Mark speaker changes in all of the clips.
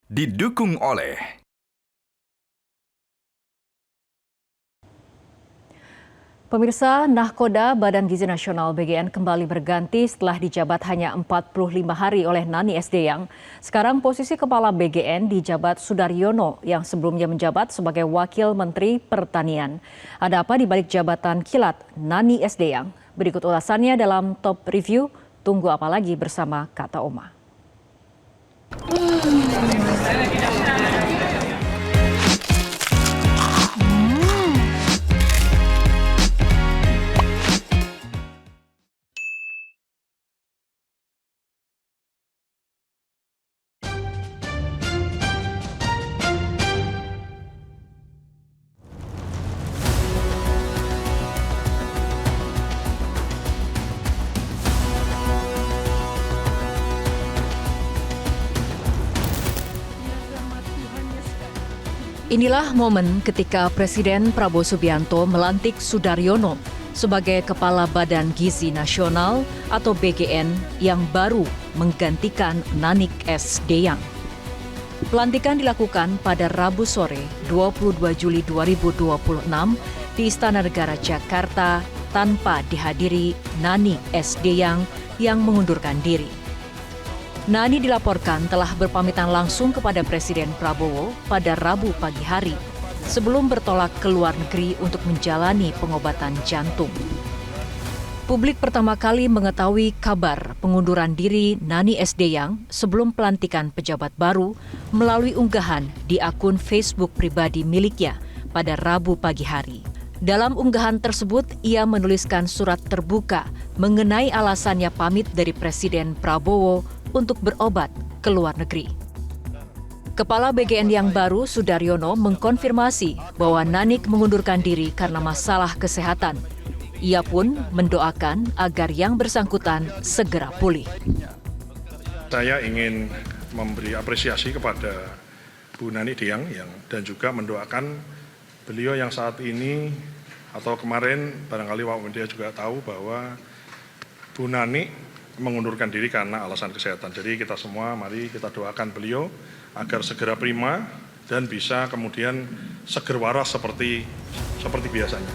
Speaker 1: Didukung oleh
Speaker 2: Pemirsa, Nahkoda Badan Gizi Nasional BGN kembali berganti setelah dijabat hanya 45 hari oleh Nani Sdeyang. Sekarang posisi Kepala BGN dijabat Sudaryono yang sebelumnya menjabat sebagai Wakil Menteri Pertanian. Ada apa di balik jabatan kilat Nani Sdeyang? Berikut ulasannya dalam Top Review. Tunggu apa lagi bersama Kata Oma. Inilah momen ketika Presiden Prabowo Subianto melantik Sudaryono sebagai Kepala Badan Gizi Nasional atau BGN yang baru menggantikan Nanik Sdeyang. Pelantikan dilakukan pada Rabu sore 22 Juli 2026 di Istana Negara Jakarta tanpa dihadiri Nani Sdeyang yang mengundurkan diri. Nani dilaporkan telah berpamitan langsung kepada Presiden Prabowo pada Rabu pagi hari sebelum bertolak ke luar negeri untuk menjalani pengobatan jantung. Publik pertama kali mengetahui kabar pengunduran diri Nani Sdeyang sebelum pelantikan pejabat baru melalui unggahan di akun Facebook pribadi miliknya pada Rabu pagi hari. Dalam unggahan tersebut, ia menuliskan surat terbuka mengenai alasannya pamit dari Presiden Prabowo untuk berobat ke luar negeri. Kepala BGN yang baru, Sudaryono, mengkonfirmasi bahwa Nanik mengundurkan diri karena masalah kesehatan. Ia pun mendoakan agar yang bersangkutan segera pulih.
Speaker 3: Saya ingin memberi apresiasi kepada Bu Nani Sdeyang dan juga mendoakan beliau yang saat ini atau kemarin barangkali Pak Media juga tahu bahwa Bu Nani mengundurkan diri karena alasan kesehatan. Jadi kita semua mari kita doakan beliau agar segera prima dan bisa kemudian seger waras seperti biasanya.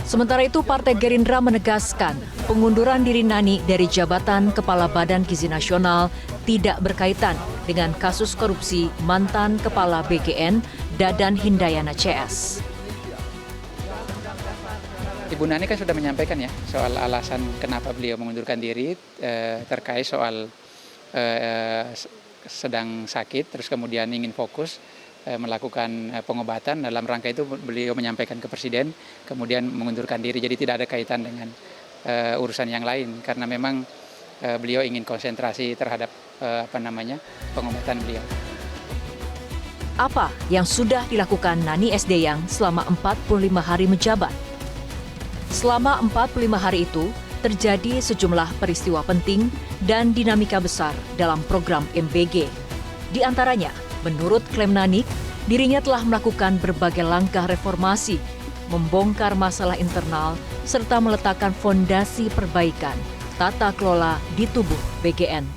Speaker 2: Sementara itu, Partai Gerindra menegaskan pengunduran diri Nani dari jabatan Kepala Badan Gizi Nasional tidak berkaitan dengan kasus korupsi mantan Kepala BGN Dadan Hindayana CS.
Speaker 4: Ibu Nani kan sudah menyampaikan ya soal alasan kenapa beliau mengundurkan diri terkait soal sedang sakit terus kemudian ingin fokus melakukan pengobatan. Dalam rangka itu beliau menyampaikan ke Presiden kemudian mengundurkan diri, jadi tidak ada kaitan dengan urusan yang lain karena memang beliau ingin konsentrasi terhadap pengobatan beliau.
Speaker 2: Apa yang sudah dilakukan Nani Sdeyang selama 45 hari menjabat? Selama 45 hari itu, terjadi sejumlah peristiwa penting dan dinamika besar dalam program MBG. Di antaranya, menurut klaim Nanik, dirinya telah melakukan berbagai langkah reformasi, membongkar masalah internal, serta meletakkan fondasi perbaikan tata kelola di tubuh BGN,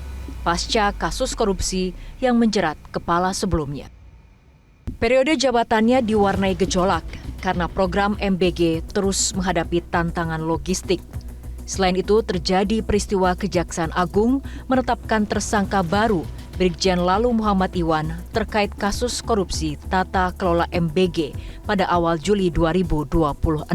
Speaker 2: pasca kasus korupsi yang menjerat kepala sebelumnya. Periode jabatannya diwarnai gejolak karena program MBG terus menghadapi tantangan logistik. Selain itu, terjadi peristiwa Kejaksaan Agung menetapkan tersangka baru Brigjen Lalu Muhammad Iwan terkait kasus korupsi tata kelola MBG pada awal Juli 2026.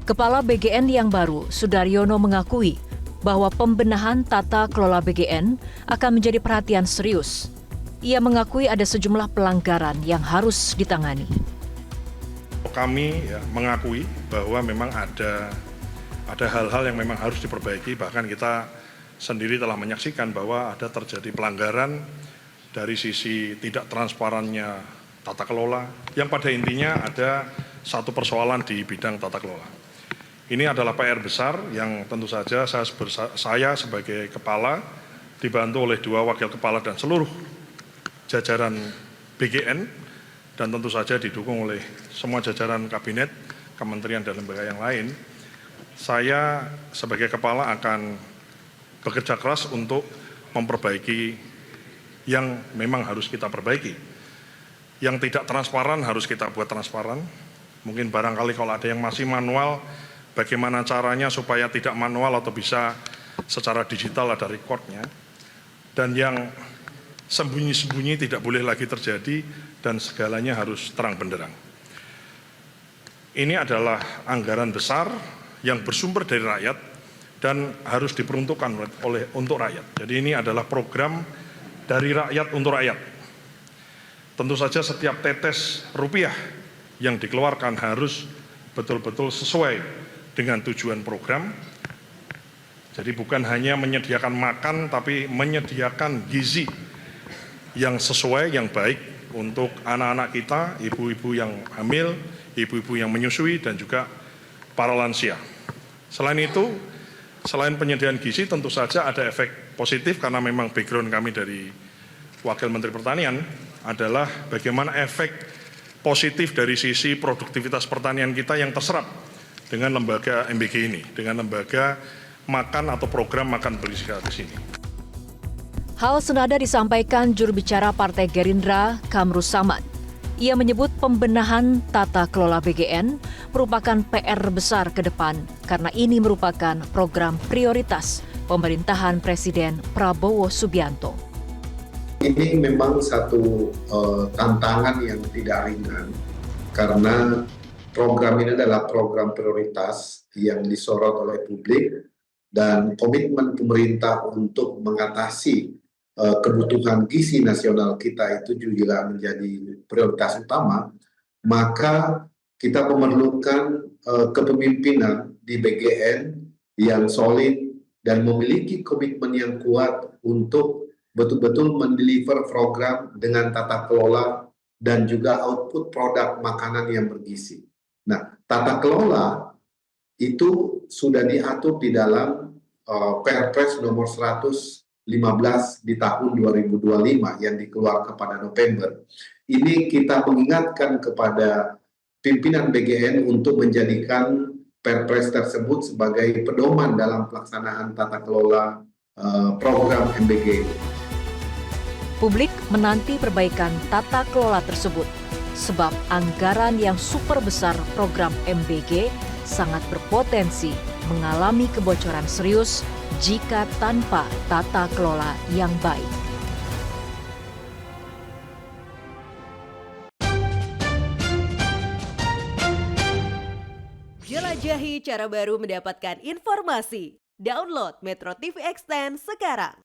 Speaker 2: Kepala BGN yang baru, Sudaryono, mengakui bahwa pembenahan tata kelola BGN akan menjadi perhatian serius. Ia mengakui ada sejumlah pelanggaran yang harus ditangani.
Speaker 3: Kami mengakui bahwa memang ada hal-hal yang memang harus diperbaiki, bahkan kita sendiri telah menyaksikan bahwa ada terjadi pelanggaran dari sisi tidak transparannya tata kelola, yang pada intinya ada satu persoalan di bidang tata kelola. Ini adalah PR besar yang tentu saja saya sebagai kepala dibantu oleh 2 wakil kepala dan seluruh jajaran BGN dan tentu saja didukung oleh semua jajaran kabinet, kementerian dan lembaga yang lain. Saya sebagai kepala akan bekerja keras untuk memperbaiki yang memang harus kita perbaiki. Yang tidak transparan harus kita buat transparan. Mungkin barangkali kalau ada yang masih manual, bagaimana caranya supaya tidak manual atau bisa secara digital ada recordnya. Dan yang sembunyi-sembunyi tidak boleh lagi terjadi dan segalanya harus terang benderang. Ini adalah anggaran besar yang bersumber dari rakyat dan harus diperuntukkan untuk rakyat. Jadi ini adalah program dari rakyat untuk rakyat. Tentu saja setiap tetes rupiah yang dikeluarkan harus betul-betul sesuai dengan tujuan program. Jadi bukan hanya menyediakan makan, tapi menyediakan gizi yang sesuai, yang baik untuk anak-anak kita, ibu-ibu yang hamil, ibu-ibu yang menyusui, dan juga para lansia. Selain itu, selain penyediaan gizi, tentu saja ada efek positif karena memang background kami dari Wakil Menteri Pertanian adalah bagaimana efek positif dari sisi produktivitas pertanian kita yang terserap dengan lembaga MBG ini, dengan lembaga makan atau program makan bergizi gratis ini.
Speaker 2: Hal senada disampaikan juru bicara Partai Gerindra, Kamrus Samad. Ia menyebut pembenahan tata kelola BGN merupakan PR besar ke depan karena ini merupakan program prioritas pemerintahan Presiden Prabowo Subianto.
Speaker 1: Ini memang satu tantangan yang tidak ringan karena program ini adalah program prioritas yang disorot oleh publik dan komitmen pemerintah untuk mengatasi kebutuhan gizi nasional kita itu juga menjadi prioritas utama, maka kita memerlukan kepemimpinan di BGN yang solid dan memiliki komitmen yang kuat untuk betul-betul mendeliver program dengan tata kelola dan juga output produk makanan yang bergizi. Nah, tata kelola itu sudah diatur di dalam Perpres nomor 115 di tahun 2025 yang dikeluarkan pada November. Ini kita mengingatkan kepada pimpinan BGN untuk menjadikan Perpres tersebut sebagai pedoman dalam pelaksanaan tata kelola program MBG.
Speaker 2: Publik menanti perbaikan tata kelola tersebut, sebab anggaran yang super besar program MBG sangat berpotensi mengalami kebocoran serius jika tanpa tata kelola yang baik.
Speaker 5: Jelajahi cara baru mendapatkan informasi. Download Metro TV Extend sekarang.